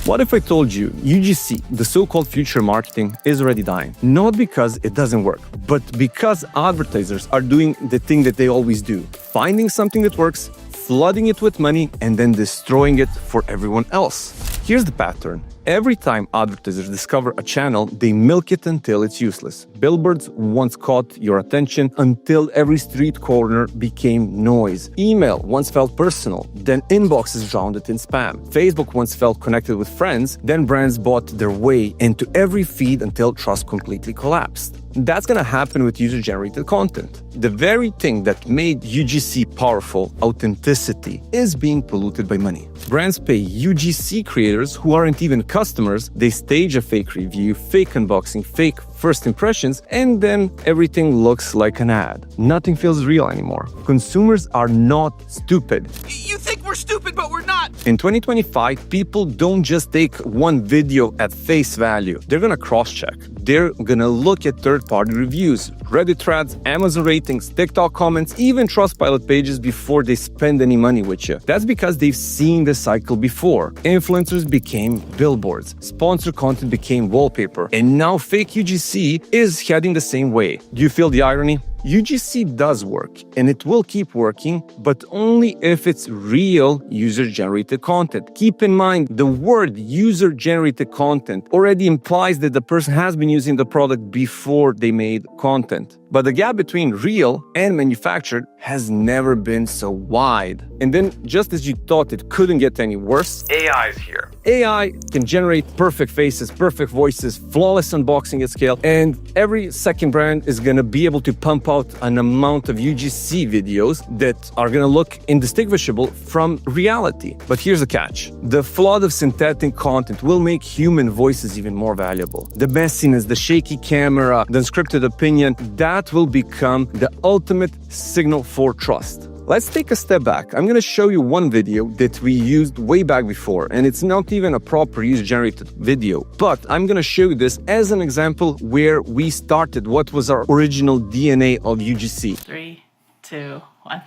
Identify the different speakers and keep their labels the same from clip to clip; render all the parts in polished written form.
Speaker 1: What if I told you UGC, the so-called future marketing, is already dying? Not because it doesn't work, but because advertisers are doing the thing that they always do, finding something that works, flooding it with money, and then destroying it for everyone else. Here's the pattern. Every time advertisers discover a channel, they milk it until it's useless. Billboards once caught your attention until every street corner became noise. Email once felt personal, then inboxes drowned it in spam. Facebook once felt connected with friends, then brands bought their way into every feed until trust completely collapsed. That's gonna happen with user-generated content. The very thing that made UGC powerful, authenticity, is being polluted by money. Brands pay UGC creators who aren't even customers. They stage a fake review, fake unboxing, fake first impressions, and then everything looks like an ad. Nothing feels real anymore. Consumers are not stupid.
Speaker 2: You think we're stupid, but we're not.
Speaker 1: In 2025, people don't just take one video at face value. They're gonna cross-check. They're gonna look at third-party reviews, Reddit threads, Amazon ratings, TikTok comments, even Trustpilot pages before they spend any money with you. That's because they've seen the cycle before. Influencers became billboards, sponsored content became wallpaper, and now fake UGC is heading the same way. Do you feel the irony? UGC does work, and it will keep working, but only if it's real user-generated content. Keep in mind, the word user-generated content already implies that the person has been using the product before they made content. But the gap between real and manufactured has never been so wide. And then, just as you thought it couldn't get any worse, AI is here. AI can generate perfect faces, perfect voices, flawless unboxing at scale, and every second brand is gonna be able to pump out an amount of UGC videos that are gonna look indistinguishable from reality. But here's the catch. The flood of synthetic content will make human voices even more valuable. The messiness, the shaky camera, the unscripted opinion, that will become the ultimate signal for trust. Let's take a step back. I'm going to show you one video that we used way back before, and it's not even a proper user-generated video, but I'm going to show you this as an example where we started, what was our original DNA of UGC.
Speaker 3: 3, 2, 1.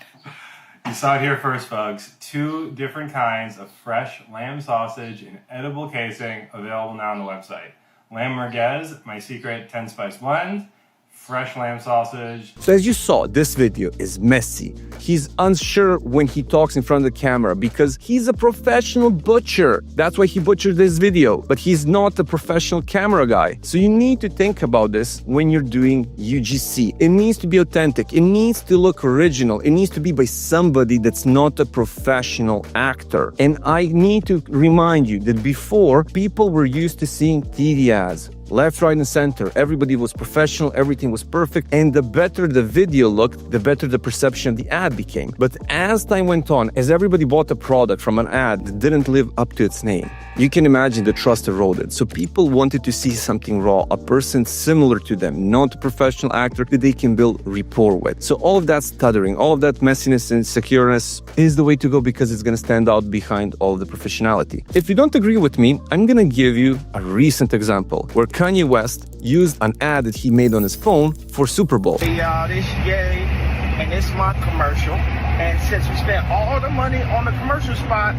Speaker 4: You saw it here first, folks. 2 different kinds of fresh lamb sausage in edible casing available now on the website. Lamb merguez, my secret 10-spice blend. Fresh lamb sausage.
Speaker 1: So as you saw, this video is messy. He's unsure when he talks in front of the camera because he's a professional butcher. That's why he butchered this video, but he's not a professional camera guy. So you need to think about this when you're doing UGC. It needs to be authentic. It needs to look original. It needs to be by somebody that's not a professional actor. And I need to remind you that before, people were used to seeing TV ads. Left, right, and center. Everybody was professional, everything was perfect, and the better the video looked, the better the perception of the ad became. But as time went on, as everybody bought a product from an ad that didn't live up to its name, you can imagine the trust eroded. So people wanted to see something raw, a person similar to them, not a professional actor that they can build rapport with. So all of that stuttering, all of that messiness and insecureness is the way to go because it's going to stand out behind all of the professionality. If you don't agree with me, I'm going to give you a recent example where Kanye West used an ad that he made on his phone for Super Bowl.
Speaker 5: Hey y'all, this Ye, and it's my commercial. And since we spent all the money on the commercial spot,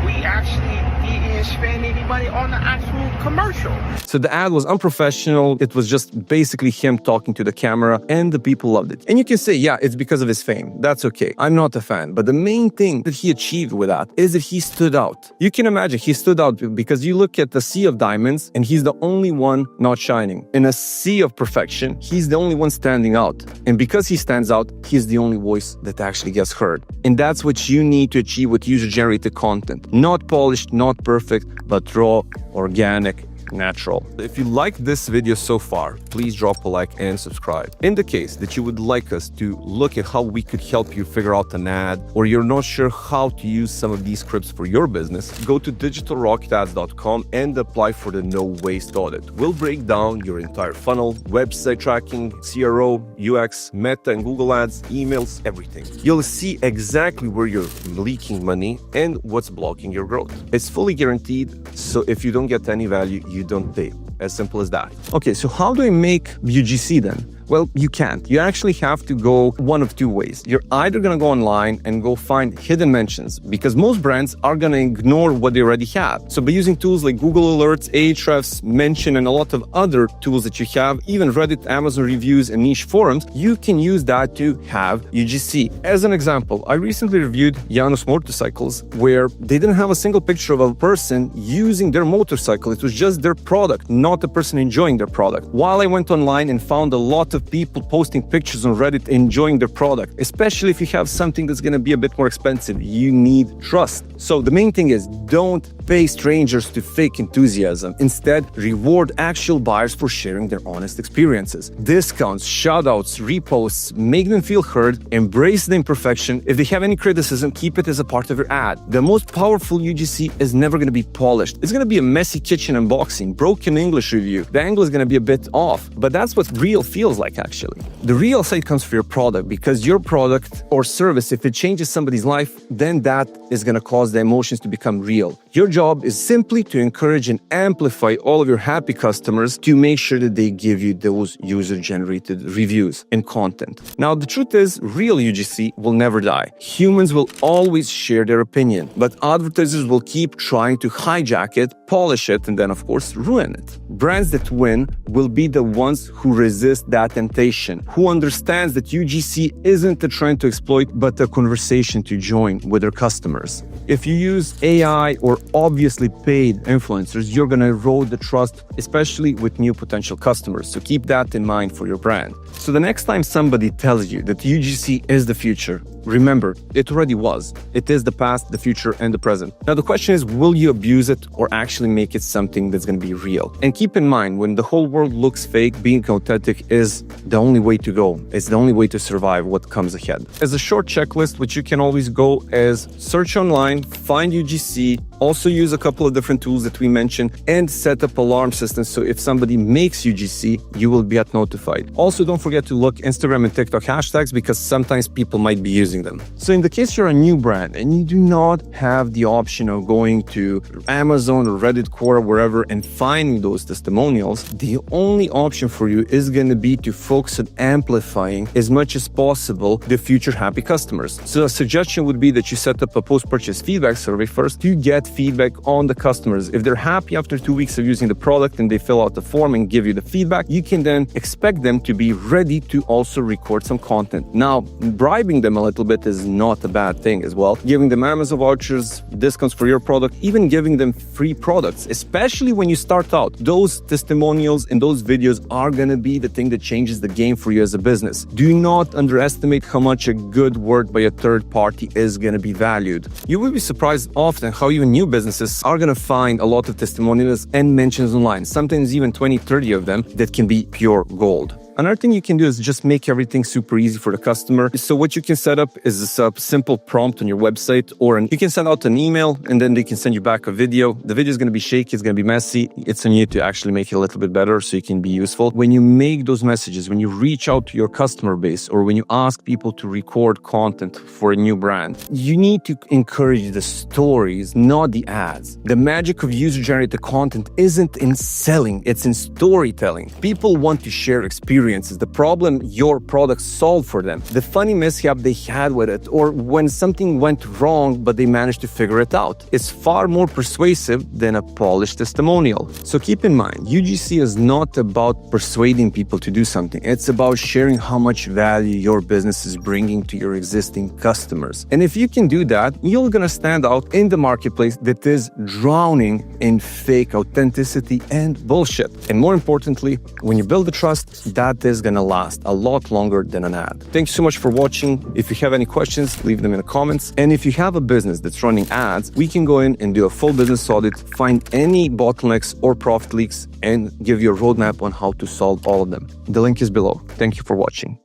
Speaker 5: we actually didn't spend any money on the actual commercial.
Speaker 1: So the ad was unprofessional. It was just basically him talking to the camera, and the people loved it. And you can say, yeah, it's because of his fame. That's okay. I'm not a fan. But the main thing that he achieved with that is that he stood out. You can imagine he stood out because you look at the sea of diamonds and he's the only one not shining. In a sea of perfection, he's the only one standing out. And because he stands out, he's the only voice that actually gets heard. And that's what you need to achieve with user-generated content. Not polished, not perfect, but raw, organic, natural. If you like this video so far, please drop a like and subscribe. In the case that you would like us to look at how we could help you figure out an ad, or you're not sure how to use some of these scripts for your business, go to digitalrocketads.com and apply for the no waste audit. We'll break down your entire funnel, website tracking, CRO, UX, Meta and Google ads, emails, everything. You'll see exactly where you're leaking money and what's blocking your growth. It's fully guaranteed, so if you don't get any value, you don't pay. As simple as that. Okay, so how do I make UGC then? Well, you can't. You actually have to go one of two ways. You're either going to go online and go find hidden mentions, because most brands are going to ignore what they already have. So by using tools like Google Alerts, Ahrefs, Mention, and a lot of other tools that you have, even Reddit, Amazon reviews, and niche forums, you can use that to have UGC. As an example, I recently reviewed Janus Motorcycles, where they didn't have a single picture of a person using their motorcycle. It was just their product, not the person enjoying their product. While I went online and found a lot of people posting pictures on Reddit enjoying their product, especially if you have something that's going to be a bit more expensive, you need trust. So the main thing is, don't pay strangers to fake enthusiasm. Instead, reward actual buyers for sharing their honest experiences. Discounts, shoutouts, reposts, make them feel heard, embrace the imperfection. If they have any criticism, keep it as a part of your ad. The most powerful UGC is never going to be polished. It's going to be a messy kitchen unboxing, broken English review. The angle is going to be a bit off, but that's what real feels like actually. The real side comes for your product, because your product or service, if it changes somebody's life, then that is going to cause the emotions to become real. Your job is simply to encourage and amplify all of your happy customers to make sure that they give you those user-generated reviews and content. Now, the truth is, real UGC will never die. Humans will always share their opinion, but advertisers will keep trying to hijack it, polish it, and then, of course, ruin it. Brands that win will be the ones who resist that temptation, who understands that UGC isn't a trend to exploit, but a conversation to join with their customers. If you use AI or obviously paid influencers, you're going to erode the trust, especially with new potential customers. So keep that in mind for your brand. So the next time somebody tells you that UGC is the future, remember, it already was. It is the past, the future, and the present. Now the question is, will you abuse it or actually make it something that's going to be real? And keep in mind, when the whole world looks fake, being authentic is the only way to go. It's the only way to survive what comes ahead. As a short checklist, which you can always go as search online, find UGC, also use a couple of different tools that we mentioned, and set up alarm systems so if somebody makes UGC, you will get notified. Also, don't forget to look Instagram and TikTok hashtags, because sometimes people might be using them. So in the case you're a new brand and you do not have the option of going to Amazon or Reddit Core or wherever and finding those testimonials, the only option for you is going to be to focus on amplifying as much as possible the future happy customers. So a suggestion would be that you set up a post-purchase feedback survey first to get feedback on the customers. If they're happy after 2 weeks of using the product and they fill out the form and give you the feedback, you can then expect them to be ready to also record some content. Now, bribing them a little bit is not a bad thing as well. Giving them Amazon vouchers, discounts for your product, even giving them free products, especially when you start out. Those testimonials and those videos are going to be the thing that changes the game for you as a business. Do not underestimate how much a good word by a third party is going to be valued. You will be surprised often how even new businesses are going to find a lot of testimonials and mentions online, sometimes even 20-30 of them, that can be pure gold. Another thing you can do is just make everything super easy for the customer. So what you can set up is a simple prompt on your website, or you can send out an email and then they can send you back a video. The video is going to be shaky, it's going to be messy. It's on you to actually make it a little bit better so you can be useful. When you make those messages, when you reach out to your customer base, or when you ask people to record content for a new brand, you need to encourage the stories, not the ads. The magic of user-generated content isn't in selling, it's in storytelling. People want to share experiences, the problem your product solved for them, the funny mishap they had with it, or when something went wrong but they managed to figure it out. It's far more persuasive than a polished testimonial. So keep in mind, UGC is not about persuading people to do something. It's about sharing how much value your business is bringing to your existing customers. And if you can do that, you're gonna stand out in the marketplace that is drowning in fake authenticity and bullshit. And more importantly, when you build the trust, that is gonna last a lot longer than an ad. Thanks so much for watching. If you have any questions, leave them in the comments. And if you have a business that's running ads, we can go in and do a full business audit, find any bottlenecks or profit leaks, and give you a roadmap on how to solve all of them. The link is below. Thank you for watching.